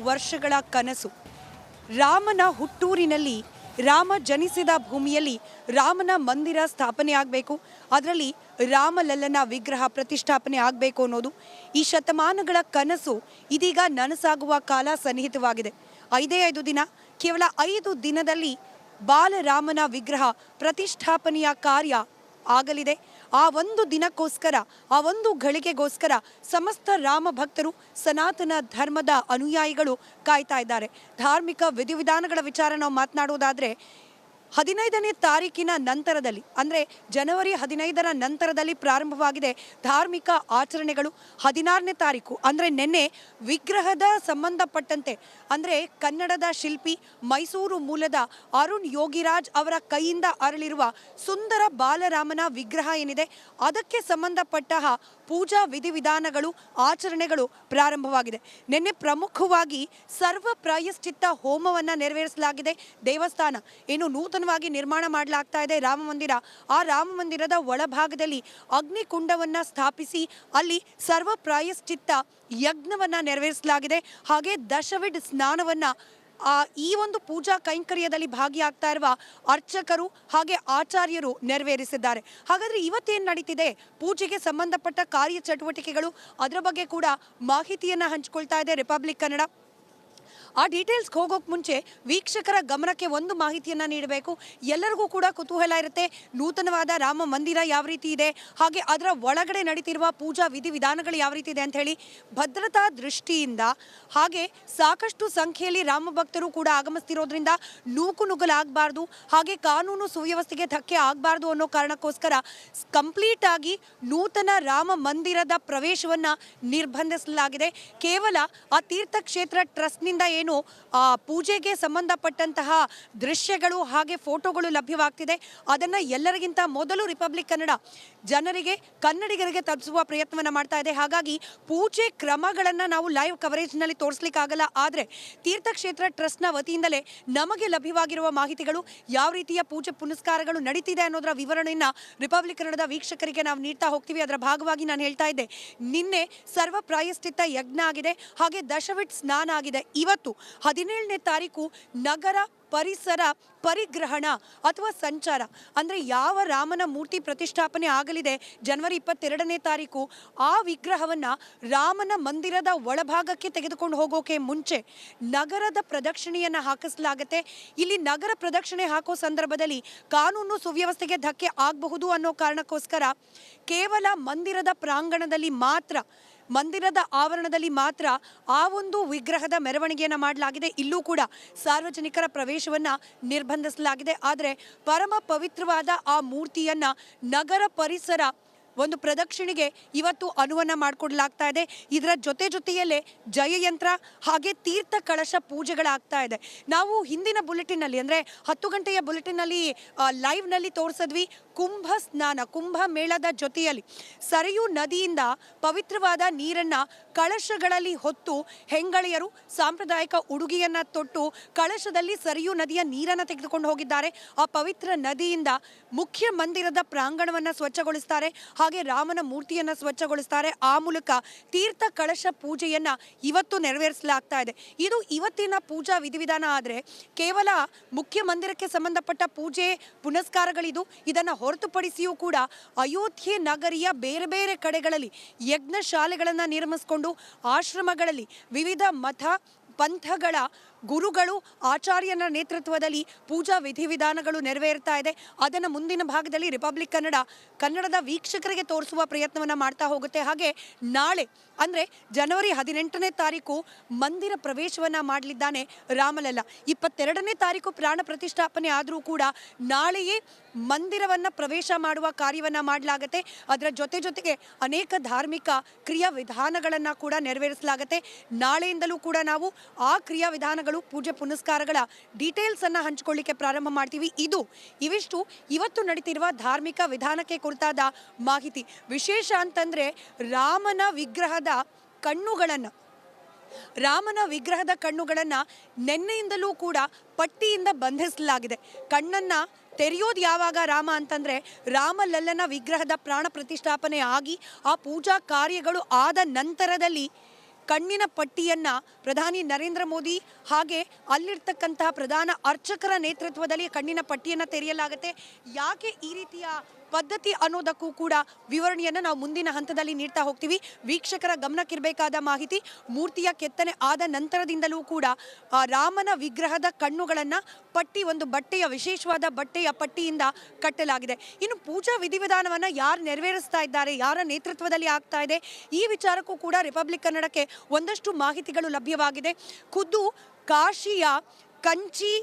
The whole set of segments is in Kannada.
ವರ್ಷಗಳ ಕನಸು. ರಾಮನ ಹುಟ್ಟೂರಿನಲ್ಲಿ, ರಾಮ ಜನಿಸಿದ ಭೂಮಿಯಲ್ಲಿ ರಾಮನ ಮಂದಿರ ಸ್ಥಾಪನೆ ಆಗಬೇಕು, ಅದರಲ್ಲಿ ರಾಮಲಲ್ಲನ ವಿಗ್ರಹ ಪ್ರತಿಷ್ಠಾಪನೆ ಆಗಬೇಕು ಅನ್ನೋದು ಈ ಶತಮಾನಗಳ ಕನಸು ಇದೀಗ ನನಸಾಗುವ ಕಾಲ ಸನ್ನಿಹಿತವಾಗಿದೆ. 5 ದಿನ, ಕೇವಲ 5 ದಿನದಲ್ಲಿ ಬಾಲರಾಮನ ವಿಗ್ರಹ ಪ್ರತಿಷ್ಠಾಪನೆಯ ಕಾರ್ಯ ಆಗಲಿದೆ. ಆ ಒಂದು ದಿನಕ್ಕೋಸ್ಕರ, ಆ ಒಂದು ಗಳಿಗೆಗೋಸ್ಕರ ಸಮಸ್ತ ರಾಮ ಭಕ್ತರು, ಸನಾತನ ಧರ್ಮದ ಅನುಯಾಯಿಗಳು ಕಾಯ್ತಾ ಇದ್ದಾರೆ. ಧಾರ್ಮಿಕ ವಿಧಿವಿಧಾನಗಳ ವಿಚಾರ ನಾವು ಮಾತನಾಡುವುದಾದರೆ 15ನೇ ತಾರೀಕಿನ ನಂತರದಲ್ಲಿ, ಅಂದರೆ ಜನವರಿ 15ರ ನಂತರದಲ್ಲಿ ಪ್ರಾರಂಭವಾಗಿದೆ ಧಾರ್ಮಿಕ ಆಚರಣೆಗಳು. 16ನೇ ತಾರೀಕು ಅಂದರೆ ನಿನ್ನೆ ವಿಗ್ರಹದ ಸಂಬಂಧಪಟ್ಟಂತೆ, ಅಂದರೆ ಕನ್ನಡದ ಶಿಲ್ಪಿ ಮೈಸೂರು ಮೂಲದ ಅರುಣ್ ಯೋಗಿರಾಜ್ ಅವರ ಕೈಯಿಂದ ಅರಳಿರುವ ಸುಂದರ ಬಾಲರಾಮನ ವಿಗ್ರಹ ಏನಿದೆ ಅದಕ್ಕೆ ಸಂಬಂಧಪಟ್ಟ ಪೂಜಾ ವಿಧಿವಿಧಾನಗಳು, ಆಚರಣೆಗಳು ಪ್ರಾರಂಭವಾಗಿದೆ. ನಿನ್ನೆ ಪ್ರಮುಖವಾಗಿ ಸರ್ವ ಪ್ರಾಯಶ್ಚಿತ್ತ ಹೋಮವನ್ನು ನೆರವೇರಿಸಲಾಗಿದೆ. ದೇವಸ್ಥಾನ ಏನು ನೂತನವಾಗಿ ನಿರ್ಮಾಣ ಮಾಡಲಾಗ್ತಾ ಇದೆ ರಾಮ ಮಂದಿರ, ಆ ರಾಮ ಮಂದಿರದ ಒಳಭಾಗದಲ್ಲಿ ಅಗ್ನಿಕುಂಡವನ್ನು ಸ್ಥಾಪಿಸಿ ಅಲ್ಲಿ ಸರ್ವ ಪ್ರಾಯಶ್ಚಿತ್ತ ಯಜ್ಞವನ್ನು ನೆರವೇರಿಸಲಾಗಿದೆ. ಹಾಗೆ ದಶವಿಡ್ ಸ್ನಾನವನ್ನು ಈ ಒಂದು ಪೂಜಾ ಕೈಂಕರ್ಯದಲ್ಲಿ ಭಾಗಿಯಾಗ್ತಾ ಇರುವ ಅರ್ಚಕರು ಹಾಗೆ ಆಚಾರ್ಯರು ನೆರವೇರಿಸಿದ್ದಾರೆ. ಹಾಗಾದರೆ ಇವತ್ತೇನು ನಡೀತಿದೆ, ಪೂಜೆಗೆ ಸಂಬಂಧಪಟ್ಟ ಕಾರ್ಯಚಟುವಟಿಕೆಗಳು, ಅದರ ಬಗ್ಗೆ ಕೂಡ ಮಾಹಿತಿಯನ್ನು ಹಂಚಿಕೊಳ್ತಾ ಇದೆ ರಿಪಬ್ಲಿಕ್ ಕನ್ನಡ. ಆ ಡೀಟೇಲ್ಸ್ಗೆ ಹೋಗೋಕೆ ಮುಂಚೆ ವೀಕ್ಷಕರ ಗಮನಕ್ಕೆ ಒಂದು ಮಾಹಿತಿಯನ್ನು ನೀಡಬೇಕು. ಎಲ್ಲರಿಗೂ ಕೂಡ ಕುತೂಹಲ ಇರುತ್ತೆ, ನೂತನವಾದ ರಾಮ ಮಂದಿರ ಯಾವ ರೀತಿ ಇದೆ, ಹಾಗೆ ಅದರ ಒಳಗಡೆ ನಡೀತಿರುವ ಪೂಜಾ ವಿಧಿವಿಧಾನಗಳು ಯಾವ ರೀತಿ ಇದೆ ಅಂತ ಹೇಳಿ. ಭದ್ರತಾ ದೃಷ್ಟಿಯಿಂದ ಹಾಗೆ ಸಾಕಷ್ಟು ಸಂಖ್ಯೆಯಲ್ಲಿ ರಾಮ ಭಕ್ತರು ಕೂಡ ಆಗಮಿಸ್ತಿರೋದ್ರಿಂದ ನೂಕುನುಗ್ಗಲಾಗಬಾರ್ದು, ಹಾಗೆ ಕಾನೂನು ಸುವ್ಯವಸ್ಥೆಗೆ ಧಕ್ಕೆ ಆಗಬಾರ್ದು ಅನ್ನೋ ಕಾರಣಕ್ಕೋಸ್ಕರ ಕಂಪ್ಲೀಟ್ ಆಗಿ ನೂತನ ರಾಮ ಮಂದಿರದ ಪ್ರವೇಶವನ್ನು ನಿರ್ಬಂಧಿಸಲಾಗಿದೆ. ಕೇವಲ ಆ ತೀರ್ಥಕ್ಷೇತ್ರ ಟ್ರಸ್ಟ್ನಿಂದ ಏನು ಪೂಜೆಗೆ ಸಂಬಂಧಪಟ್ಟಂತಹ ದೃಶ್ಯಗಳು ಹಾಗೆ ಫೋಟೋಗಳು ಲಭ್ಯವಾಗ್ತಿದೆ ಅದನ್ನು ಎಲ್ಲರಿಗಿಂತ ಮೊದಲು ರಿಪಬ್ಲಿಕ್ ಕನ್ನಡ ಜನರಿಗೆ, ಕನ್ನಡಿಗರಿಗೆ ತಲುಪಿಸುವ ಪ್ರಯತ್ನವನ್ನು ಮಾಡ್ತಾ ಇದೆ. ಹಾಗಾಗಿ ಪೂಜೆ ಕ್ರಮಗಳನ್ನು ನಾವು ಲೈವ್ ಕವರೇಜ್ನಲ್ಲಿ ತೋರಿಸ್ಲಿಕ್ಕಾಗಲ್ಲ. ಆದರೆ ತೀರ್ಥಕ್ಷೇತ್ರ ಟ್ರಸ್ಟ್ನ ವತಿಯಿಂದಲೇ ನಮಗೆ ಲಭ್ಯವಾಗಿರುವ ಮಾಹಿತಿಗಳು, ಯಾವ ರೀತಿಯ ಪೂಜೆ ಪುನಸ್ಕಾರಗಳು ನಡೀತಿದೆ ಅನ್ನೋದರ ವಿವರಣೆಯನ್ನು ರಿಪಬ್ಲಿಕ್ ಕನ್ನಡದ ವೀಕ್ಷಕರಿಗೆ ನಾವು ನೀಡ್ತಾ ಹೋಗ್ತೀವಿ. ಅದರ ಭಾಗವಾಗಿ ನಾನು ಹೇಳ್ತಾ ಇದ್ದೆ, ನಿನ್ನೆ ಸರ್ವ ಪ್ರಾಯಶ್ಚಿತ್ತ ಯಜ್ಞ ಆಗಿದೆ, ಹಾಗೆ ದಶವಿಡ್ ಸ್ನಾನ ಆಗಿದೆ. ಇವತ್ತು 17ನೇ ತಾರೀಕು ನಗರ ಪರಿಸರ ಪರಿಗ್ರಹಣ ಅಥವಾ ಸಂಚಾರ, ಅಂದರೆ ಯಾವ ರಾಮನ ಮೂರ್ತಿ ಪ್ರತಿಷ್ಠಾಪನೆ ಆಗಲಿದೆ ಜನವರಿ 22ನೇ ತಾರೀಕು, ಆ ವಿಗ್ರಹವನ್ನು ರಾಮನ ಮಂದಿರದ ಒಳಭಾಗಕ್ಕೆ ತೆಗೆದುಕೊಂಡು ಹೋಗೋಕೆ ಮುಂಚೆ ನಗರದ ಪ್ರದಕ್ಷಿಣೆಯನ್ನು ಹಾಕಿಸಲಾಗುತ್ತೆ. ಇಲ್ಲಿ ನಗರ ಪ್ರದಕ್ಷಿಣೆ ಹಾಕೋ ಸಂದರ್ಭದಲ್ಲಿ ಕಾನೂನು ಸುವ್ಯವಸ್ಥೆಗೆ ಧಕ್ಕೆ ಆಗಬಹುದು ಅನ್ನೋ ಕಾರಣಕ್ಕೋಸ್ಕರ ಕೇವಲ ಮಂದಿರದ ಪ್ರಾಂಗಣದಲ್ಲಿ ಮಾತ್ರ, ಮಂದಿರದ ಆವರಣದಲ್ಲಿ ಮಾತ್ರ ಆ ಒಂದು ವಿಗ್ರಹದ ಮೆರವಣಿಗೆಯನ್ನು ಮಾಡಲಾಗಿದೆ. ಇಲ್ಲೂ ಕೂಡ ಸಾರ್ವಜನಿಕರ ಪ್ರವೇಶವನ್ನು ನಿರ್ಬಂಧಿಸಲಾಗಿದೆ. ಆದರೆ ಪರಮ ಪವಿತ್ರವಾದ ಆ ಮೂರ್ತಿಯನ್ನು ನಗರ ಪರಿಸರ ಒಂದು ಪ್ರದಕ್ಷಿಣೆಗೆ ಇವತ್ತು ಅನುವನ್ನು ಮಾಡಿಕೊಡಲಾಗ್ತಾ ಇದೆ. ಇದರ ಜೊತೆಯಲ್ಲೇ ಜಯಯಂತ್ರ ಹಾಗೆ ತೀರ್ಥ ಕಳಶ ಪೂಜೆಗಳಾಗ್ತಾ ಇದೆ. ನಾವು ಹಿಂದಿನ ಬುಲೆಟಿನಲ್ಲಿ, ಅಂದರೆ 10 ಗಂಟೆಯ ಬುಲೆಟಿನಲ್ಲಿ ಲೈವ್ನಲ್ಲಿ ತೋರಿಸಿದ್ವಿ ಕುಂಭ ಸ್ನಾನ, ಕುಂಭ ಮೇಳದ ಜೊತೆಯಲ್ಲಿ ಸರಯೂ ನದಿಯಿಂದ ಪವಿತ್ರವಾದ ನೀರನ್ನು ಕಳಶಗಳಲ್ಲಿ ಹೊತ್ತು ಹೆಂಗಳೆಯರು ಸಾಂಪ್ರದಾಯಿಕ ಉಡುಗೆಯನ್ನು ತೊಟ್ಟು ಕಳಶದಲ್ಲಿ ಸರಯೂ ನದಿಯ ನೀರನ್ನು ತೆಗೆದುಕೊಂಡು ಹೋಗಿದ್ದಾರೆ. ಆ ಪವಿತ್ರ ನದಿಯಿಂದ ಮುಖ್ಯ ಮಂದಿರದ ಪ್ರಾಂಗಣವನ್ನು ಸ್ವಚ್ಛಗೊಳಿಸ್ತಾರೆ, ಹಾಗೆ ರಾಮನ ಮೂರ್ತಿಯನ್ನು ಸ್ವಚ್ಛಗೊಳಿಸ್ತಾರೆ. ಆ ಮೂಲಕ ತೀರ್ಥ ಕಳಶ ಪೂಜೆಯನ್ನು ಇವತ್ತು ನೆರವೇರಿಸಲಾಗ್ತಾ ಇದೆ. ಇದು ಇವತ್ತಿನ ಪೂಜಾ ವಿಧಿವಿಧಾನ. ಆದರೆ ಕೇವಲ ಮುಖ್ಯ ಮಂದಿರಕ್ಕೆ ಸಂಬಂಧಪಟ್ಟ ಪೂಜೆ ಪುನಸ್ಕಾರಗಳಿದು. ಇದನ್ನು ಹೊರತುಪಡಿಸಿಯೂ ಕೂಡ ಅಯೋಧ್ಯೆ ನಗರಿಯ ಬೇರೆ ಬೇರೆ ಕಡೆಗಳಲ್ಲಿ ಯಜ್ಞ ಶಾಲೆಗಳನ್ನು ನಿರ್ಮಿಸಿಕೊಂಡು ಆಶ್ರಮಗಳಲ್ಲಿ ವಿವಿಧ ಮತ ಪಂಥಗಳ ಗುರುಗಳು, ಆಚಾರ್ಯನ ನೇತೃತ್ವದಲ್ಲಿ ಪೂಜಾ ವಿಧಿವಿಧಾನಗಳು ನೆರವೇರ್ತಾ ಇದೆ. ಅದನ್ನು ಮುಂದಿನ ಭಾಗದಲ್ಲಿ ರಿಪಬ್ಲಿಕ್ ಕನ್ನಡ ಕನ್ನಡದ ವೀಕ್ಷಕರಿಗೆ ತೋರಿಸುವ ಪ್ರಯತ್ನವನ್ನು ಮಾಡ್ತಾ ಹೋಗುತ್ತೆ. ಹಾಗೆ ನಾಳೆ ಅಂದರೆ ಜನವರಿ 18ನೇ ತಾರೀಕು ಮಂದಿರ ಪ್ರವೇಶವನ್ನು ಮಾಡಲಿದ್ದಾನೆ ರಾಮಲಲ್ಲ. 22ನೇ ತಾರೀಕು ಪ್ರಾಣ ಪ್ರತಿಷ್ಠಾಪನೆ ಆದರೂ ಕೂಡ ನಾಳೆಯೇ ಮಂದಿರವನ್ನು ಪ್ರವೇಶ ಮಾಡುವ ಕಾರ್ಯವನ್ನು ಮಾಡಲಾಗುತ್ತೆ. ಅದರ ಜೊತೆಗೆ ಅನೇಕ ಧಾರ್ಮಿಕ ಕ್ರಿಯಾ ವಿಧಾನಗಳನ್ನು ಕೂಡ ನೆರವೇರಿಸಲಾಗುತ್ತೆ. ನಾಳೆಯಿಂದಲೂ ಕೂಡ ನಾವು ಆ ಕ್ರಿಯಾ ವಿಧಾನಗಳು, ಪೂಜೆ ಪುನಸ್ಕಾರಗಳ ಡೀಟೇಲ್ಸ್ ಅನ್ನು ಹಂಚಿಕೊಳ್ಳಿಕ್ಕೆ ಪ್ರಾರಂಭ ಮಾಡ್ತೀವಿ. ಇವಿಷ್ಟು ಇವತ್ತು ನಡೀತಿರುವ ಧಾರ್ಮಿಕ ವಿಧಾನಕ್ಕೆ ಕುರಿತಾದ ಮಾಹಿತಿ. ವಿಶೇಷ ಅಂತಂದ್ರೆ ರಾಮನ ವಿಗ್ರಹದ ಕಣ್ಣುಗಳನ್ನು ನೆನ್ನೆಯಿಂದಲೂ ಕೂಡ ಪಟ್ಟಿಯಿಂದ ಬಂಧಿಸಲಾಗಿದೆ. ಕಣ್ಣನ್ನು ತೆರೆಯೋದು ಯಾವಾಗ ರಾಮ ಅಂತಂದರೆ ರಾಮಲಲ್ಲನ ವಿಗ್ರಹದ ಪ್ರಾಣ ಪ್ರತಿಷ್ಠಾಪನೆ ಆಗಿ ಆ ಪೂಜಾ ಕಾರ್ಯಗಳು ಆದ ನಂತರದಲ್ಲಿ ಕಣ್ಣಿನ ಪಟ್ಟಿಯನ್ನ ಪ್ರಧಾನಿ ನರೇಂದ್ರ ಮೋದಿ ಹಾಗೆ ಅಲ್ಲಿರ್ತಕ್ಕಂತಹ ಪ್ರಧಾನ ಅರ್ಚಕರ ನೇತೃತ್ವದಲ್ಲಿ ಕಣ್ಣಿನ ಪಟ್ಟಿಯನ್ನ ತೆರೆಯಲಾಗುತ್ತೆ. ಯಾಕೆ ಈ ರೀತಿಯ ಪದ್ಧತಿ ಅನ್ನೋದಕ್ಕೂ ಕೂಡ ವಿವರಣೆಯನ್ನು ನಾವು ಮುಂದಿನ ಹಂತದಲ್ಲಿ ನೀಡ್ತಾ ಹೋಗ್ತೀವಿ. ವೀಕ್ಷಕರ ಗಮನಕ್ಕಿರಬೇಕಾದ ಮಾಹಿತಿ, ಮೂರ್ತಿಯ ಕೆತ್ತನೆ ಆದ ನಂತರದಿಂದಲೂ ಕೂಡ ರಾಮನ ವಿಗ್ರಹದ ಕಣ್ಣುಗಳನ್ನು ಪಟ್ಟಿ, ಒಂದು ಬಟ್ಟೆಯ ವಿಶೇಷವಾದ ಬಟ್ಟೆಯ ಪಟ್ಟಿಯಿಂದ ಕಟ್ಟಲಾಗಿದೆ. ಇನ್ನು ಪೂಜಾ ವಿಧಿವಿಧಾನವನ್ನು ಯಾರು ನೆರವೇರಿಸ್ತಾ ಇದ್ದಾರೆ, ಯಾರ ನೇತೃತ್ವದಲ್ಲಿ ಆಗ್ತಾ ಇದೆ, ಈ ವಿಚಾರಕ್ಕೂ ಕೂಡ ರಿಪಬ್ಲಿಕ್ ಕನ್ನಡಕ್ಕೆ ಒಂದಷ್ಟು ಮಾಹಿತಿಗಳು ಲಭ್ಯವಾಗಿದೆ. ಖುದ್ದು ಕಾಶಿಯ ಕಂಚಿ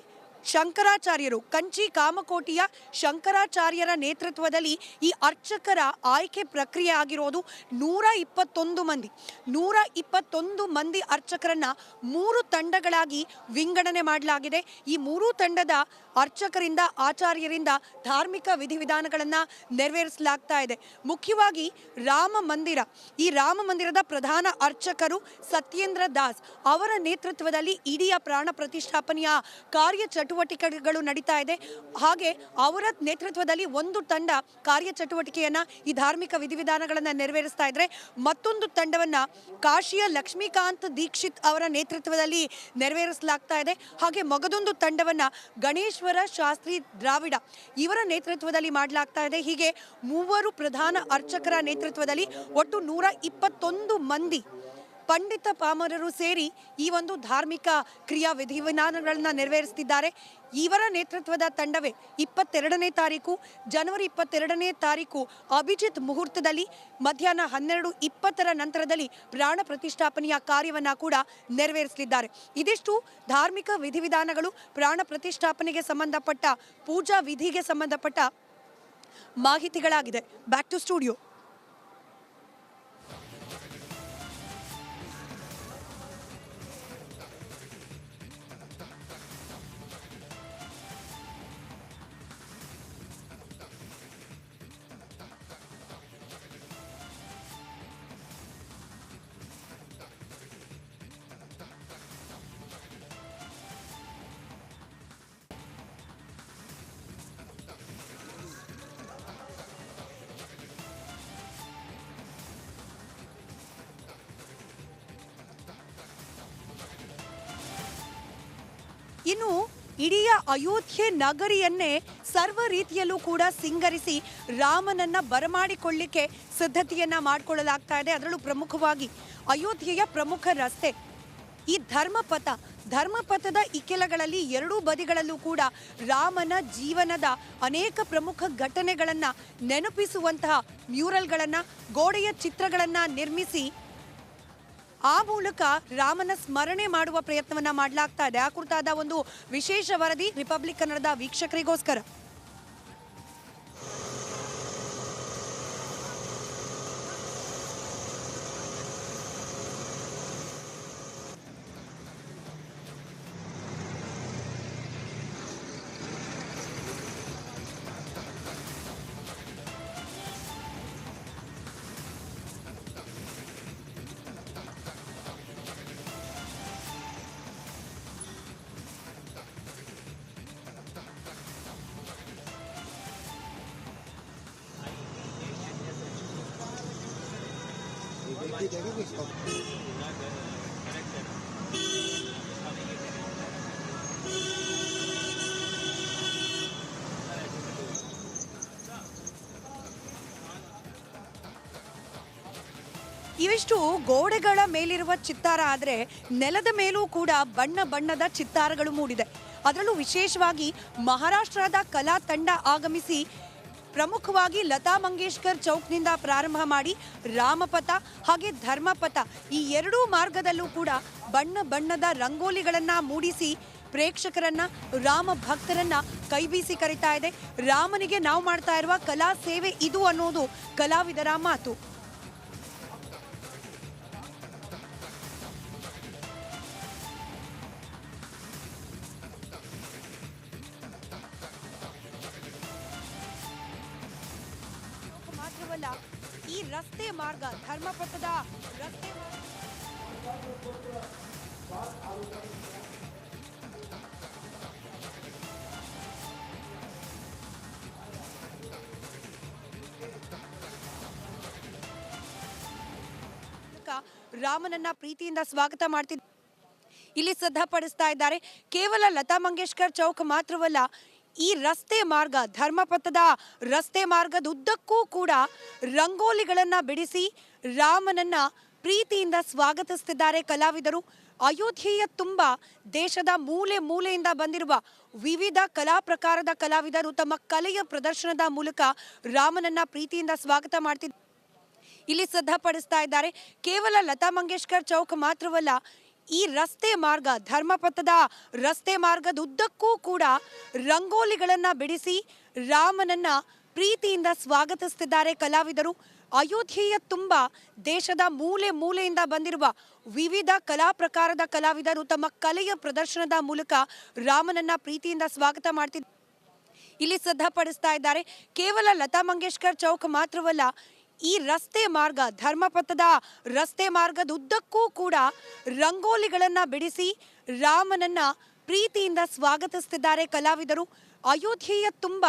ಕಾಮಕೋಟಿಯ ಶಂಕರಾಚಾರ್ಯರ ನೇತೃತ್ವದಲ್ಲಿ ಈ ಅರ್ಚಕರ ಆಯ್ಕೆ ಪ್ರಕ್ರಿಯೆ ಆಗಿರೋದು. 121 ಮಂದಿ ಅರ್ಚಕರನ್ನ 3 ತಂಡಗಳಾಗಿ ವಿಂಗಡಣೆ ಮಾಡಲಾಗಿದೆ. ಈ 3 ತಂಡದ ಅರ್ಚಕರಿಂದ, ಆಚಾರ್ಯರಿಂದ ಧಾರ್ಮಿಕ ವಿಧಿವಿಧಾನಗಳನ್ನು ನೆರವೇರಿಸಲಾಗ್ತಾ ಇದೆ. ಮುಖ್ಯವಾಗಿ ಈ ರಾಮ ಮಂದಿರದ ಪ್ರಧಾನ ಅರ್ಚಕರು ಸತ್ಯೇಂದ್ರ ದಾಸ್ ಅವರ ನೇತೃತ್ವದಲ್ಲಿ ಇಡೀ ಪ್ರಾಣ ಪ್ರತಿಷ್ಠಾಪನೆಯ ಕಾರ್ಯಚಟುವಟಿಕೆಗಳು ನಡೀತಾ ಇದೆ. ಹಾಗೆ ಅವರ ನೇತೃತ್ವದಲ್ಲಿ ಒಂದು ತಂಡ ಕಾರ್ಯಚಟುವಟಿಕೆಯನ್ನ, ಈ ಧಾರ್ಮಿಕ ವಿಧಿವಿಧಾನಗಳನ್ನು ನೆರವೇರಿಸ್ತಾ ಇದ್ರೆ, ಮತ್ತೊಂದು ತಂಡವನ್ನ ಕಾಶಿಯ ಲಕ್ಷ್ಮೀಕಾಂತ್ ದೀಕ್ಷಿತ್ ಅವರ ನೇತೃತ್ವದಲ್ಲಿ ನೆರವೇರಿಸಲಾಗ್ತಾ ಇದೆ. ಹಾಗೆ ಮಗದೊಂದು ತಂಡವನ್ನ ಗಣೇಶ್ವರ ಶಾಸ್ತ್ರಿ ದ್ರಾವಿಡ ಇವರ ನೇತೃತ್ವದಲ್ಲಿ ಮಾಡಲಾಗ್ತಾ ಇದೆ. ಹೀಗೆ 3 ಪ್ರಧಾನ ಅರ್ಚಕರ ನೇತೃತ್ವದಲ್ಲಿ ಒಟ್ಟು 121 ಮಂದಿ ಪಂಡಿತ ಪಾಮರರು ಸೇರಿ ಈ ಒಂದು ಧಾರ್ಮಿಕ ಕ್ರಿಯಾ ವಿಧಿವಿಧಾನಗಳನ್ನ ನೆರವೇರಿಸುತ್ತಿದ್ದಾರೆ. ಇವರ ನೇತೃತ್ವದ ತಂಡವೇ 22ನೇ ತಾರೀಕು ಜನವರಿ 22ನೇ ತಾರೀಕು ಅಭಿಜಿತ್ ಮುಹೂರ್ತದಲ್ಲಿ ಮಧ್ಯಾಹ್ನ 12:20 ನಂತರದಲ್ಲಿ ಪ್ರಾಣ ಪ್ರತಿಷ್ಠಾಪನೆಯ ಕಾರ್ಯವನ್ನ ಕೂಡ ನೆರವೇರಿಸಲಿದ್ದಾರೆ. ಇದಿಷ್ಟು ಧಾರ್ಮಿಕ ವಿಧಿವಿಧಾನಗಳು, ಪ್ರಾಣ ಪ್ರತಿಷ್ಠಾಪನೆಗೆ ಸಂಬಂಧಪಟ್ಟ ಪೂಜಾ ವಿಧಿಗೆ ಸಂಬಂಧಪಟ್ಟ ಮಾಹಿತಿಗಳಾಗಿದೆ. Back to studio. ಇನ್ನು ಇಡೀ ಅಯೋಧ್ಯೆ ನಗರಿಯನ್ನೇ ಸರ್ವ ರೀತಿಯಲ್ಲೂ ಕೂಡ ಸಿಂಗರಿಸಿ ರಾಮನನ್ನ ಬರಮಾಡಿಕೊಳ್ಳಿಕ್ಕೆ ಸಿದ್ಧತೆಯನ್ನ ಮಾಡಿಕೊಳ್ಳಲಾಗ್ತಾ ಇದೆ. ಅದರಲ್ಲೂ ಪ್ರಮುಖವಾಗಿ ಅಯೋಧ್ಯೆಯ ಪ್ರಮುಖ ರಸ್ತೆ ಈ ಧರ್ಮಪಥದ ಇಕ್ಕೆಲಗಳಲ್ಲಿ ಎರಡೂ ಬದಿಗಳಲ್ಲೂ ಕೂಡ ರಾಮನ ಜೀವನದ ಅನೇಕ ಪ್ರಮುಖ ಘಟನೆಗಳನ್ನ ನೆನಪಿಸುವಂತಹ ಮ್ಯೂರಲ್ಗಳನ್ನ, ಗೋಡೆಯ ಚಿತ್ರಗಳನ್ನ ನಿರ್ಮಿಸಿ ಆ ಮೂಲಕ ರಾಮನ ಸ್ಮರಣೆ ಮಾಡುವ ಪ್ರಯತ್ನವನ್ನ ಮಾಡಲಾಗ್ತಾ ಇದೆ. ಆ ಕುರಿತಾದ ಒಂದು ವಿಶೇಷ ವರದಿ ರಿಪಬ್ಲಿಕ್ ಕನ್ನಡದ ವೀಕ್ಷಕರಿಗೋಸ್ಕರ. ಇವಿಷ್ಟು ಗೋಡೆಗಳ ಮೇಲಿರುವ ಚಿತ್ತಾರ ಆದರೆ ನೆಲದ ಮೇಲೂ ಕೂಡ ಬಣ್ಣ ಬಣ್ಣದ ಚಿತ್ತಾರಗಳು ಮೂಡಿದೆ. ಅದರಲ್ಲೂ ವಿಶೇಷವಾಗಿ ಮಹಾರಾಷ್ಟ್ರದ ಕಲಾ ತಂಡ ಆಗಮಿಸಿ ಪ್ರಮುಖವಾಗಿ ಲತಾ ಮಂಗೇಶ್ಕರ್ ಚೌಕ್ನಿಂದ ಪ್ರಾರಂಭ ಮಾಡಿ ರಾಮಪಥ ಹಾಗೆ ಧರ್ಮಪಥ ಈ ಎರಡೂ ಮಾರ್ಗದಲ್ಲೂ ಕೂಡ ಬಣ್ಣ ಬಣ್ಣದ ರಂಗೋಲಿಗಳನ್ನು ಮೂಡಿಸಿ ಪ್ರೇಕ್ಷಕರನ್ನ, ರಾಮ ಭಕ್ತರನ್ನ ಕೈಬೀಸಿ ಕರೀತಾ ಇದೆ. ರಾಮನಿಗೆ ನಾವು ಮಾಡ್ತಾ ಇರುವ ಕಲಾ ಸೇವೆ ಇದು ಅನ್ನೋದು ಕಲಾವಿದರ ಮಾತು. ಮಾತ್ರವಲ್ಲ, ಈ ರಸ್ತೆ ಮಾರ್ಗ, ಧರ್ಮಪಥದ ರಸ್ತೆ ರಾಮನನ್ನ ಪ್ರೀತಿಯಿಂದ ಸ್ವಾಗತ ಮಾಡ್ತಿದ್ದಾರೆ. ಇಲ್ಲಿ ಸಿದ್ಧಪಡಿಸ್ತಾ ಇದ್ದಾರೆ. ಕೇವಲ ಲತಾ ಮಂಗೇಶ್ಕರ್ ಚೌಕ್ ಮಾತ್ರವಲ್ಲ, ಈ ರಸ್ತೆ ಮಾರ್ಗ, ಧರ್ಮಪಥದ ರಸ್ತೆ ಮಾರ್ಗದ ಉದ್ದಕ್ಕೂ ಕೂಡ ರಂಗೋಲಿಗಳನ್ನ ಬಿಡಿಸಿ ರಾಮನನ್ನ ಪ್ರೀತಿಯಿಂದ ಸ್ವಾಗತಿಸ್ತಿದ್ದಾರೆ ಕಲಾವಿದರು. ಅಯೋಧ್ಯೆಯ ತುಂಬ ದೇಶದ ಮೂಲೆ ಮೂಲೆಯಿಂದ ಬಂದಿರುವ ವಿವಿಧ ಕಲಾ ಪ್ರಕಾರದ ಕಲಾವಿದರು ತಮ್ಮ ಕಲೆಯ ಪ್ರದರ್ಶನದ ಮೂಲಕ ರಾಮನನ್ನ ಪ್ರೀತಿಯಿಂದ ಸ್ವಾಗತ ಮಾಡ್ತಿದ್ದಾರೆ. ಇಲ್ಲಿ ಸಿದ್ಧಪಡಿಸ್ತಾ ಇದ್ದಾರೆ. ಕೇವಲ ಲತಾ ಮಂಗೇಶ್ಕರ್ ಚೌಕ್ ಮಾತ್ರವಲ್ಲ, ಈ ರಸ್ತೆ ಮಾರ್ಗ, ಧರ್ಮಪಥದ ರಸ್ತೆ ಮಾರ್ಗದ ಉದ್ದಕ್ಕೂ ಕೂಡ ರಂಗೋಲಿಗಳನ್ನ ಬಿಡಿಸಿ ರಾಮನನ್ನ ಪ್ರೀತಿಯಿಂದ ಸ್ವಾಗತಿಸ್ತಿದ್ದಾರೆ ಕಲಾವಿದರು. ಅಯೋಧ್ಯೆಯ ತುಂಬ ದೇಶದ ಮೂಲೆ ಮೂಲೆಯಿಂದ ಬಂದಿರುವ ವಿವಿಧ ಕಲಾ ಪ್ರಕಾರದ ಕಲಾವಿದರು ತಮ್ಮ ಕಲೆಯ ಪ್ರದರ್ಶನದ ಮೂಲಕ ರಾಮನನ್ನ ಪ್ರೀತಿಯಿಂದ ಸ್ವಾಗತ ಮಾಡ್ತಿದ್ದಾರೆ. ಇಲ್ಲಿ ಸಿದ್ಧಪಡಿಸ್ತಾ ಇದ್ದಾರೆ. ಕೇವಲ ಲತಾ ಮಂಗೇಶ್ಕರ್ ಚೌಕ್ ಮಾತ್ರವಲ್ಲ, ಈ ರಸ್ತೆ ಮಾರ್ಗ, ಧರ್ಮಪಥದ ರಸ್ತೆ ಮಾರ್ಗದ ಉದ್ದಕ್ಕೂ ಕೂಡ ರಂಗೋಲಿಗಳನ್ನ ಬಿಡಿಸಿ ರಾಮನನ್ನ ಪ್ರೀತಿಯಿಂದ ಸ್ವಾಗತಿಸ್ತಿದ್ದಾರೆ ಕಲಾವಿದರು. ಅಯೋಧ್ಯೆಯ ತುಂಬ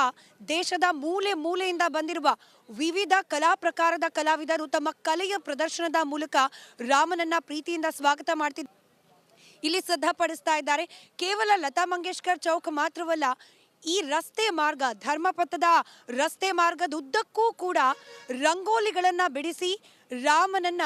ದೇಶದ ಮೂಲೆ ಮೂಲೆಯಿಂದ ಬಂದಿರುವ ವಿವಿಧ ಕಲಾ ಪ್ರಕಾರದ ಕಲಾವಿದರು ತಮ್ಮ ಕಲೆಯ ಪ್ರದರ್ಶನದ ಮೂಲಕ ರಾಮನನ್ನ ಪ್ರೀತಿಯಿಂದ ಸ್ವಾಗತ ಮಾಡ್ತಿದ್ದಾರೆ. ಇಲ್ಲಿ ಸಿದ್ಧಪಡಿಸ್ತಾ ಇದ್ದಾರೆ. ಕೇವಲ ಲತಾ ಮಂಗೇಶ್ಕರ್ ಚೌಕ್ ಮಾತ್ರವಲ್ಲ, ಈ ರಸ್ತೆ ಮಾರ್ಗ, ಧರ್ಮಪಥದ ರಸ್ತೆ ಮಾರ್ಗದ ಉದ್ದಕ್ಕೂ ಕೂಡ ರಂಗೋಲಿಗಳನ್ನ ಬಿಡಿಸಿ ಪ್ರೀತಿಯಿಂದ ಸ್ವಾಗತಿಸ್ತಿದ್ದಾರೆ ಕಲಾವಿದರು. ಅಯೋಧ್ಯೆಯ ತುಂಬ ದೇಶದ ಮೂಲೆ ಮೂಲೆಯಿಂದ ಬಂದಿರುವ ವಿವಿಧ ಕಲಾ ಪ್ರಕಾರದ ಕಲಾವಿದರು ತಮ್ಮ ಕಲೆಯ ಪ್ರದರ್ಶನದ ಮೂಲಕ ರಾಮನನ್ನ ಪ್ರೀತಿಯಿಂದ ಸ್ವಾಗತ ಮಾಡ್ತಿದ್ದಾರೆ. ಇಲ್ಲಿ ಸಿದ್ಧಪಡಿಸ್ತಾ ಇದ್ದಾರೆ. ಕೇವಲ ಲತಾ ಮಂಗೇಶ್ಕರ್ ಚೌಕ್ ಮಾತ್ರವಲ್ಲ, ಈ ರಸ್ತೆ ಮಾರ್ಗ, ಧರ್ಮಪಥದ ರಸ್ತೆ ಮಾರ್ಗದ ಉದ್ದಕ್ಕೂ ಕೂಡ ರಂಗೋಲಿಗಳನ್ನ ಬಿಡಿಸಿ ರಾಮನನ್ನ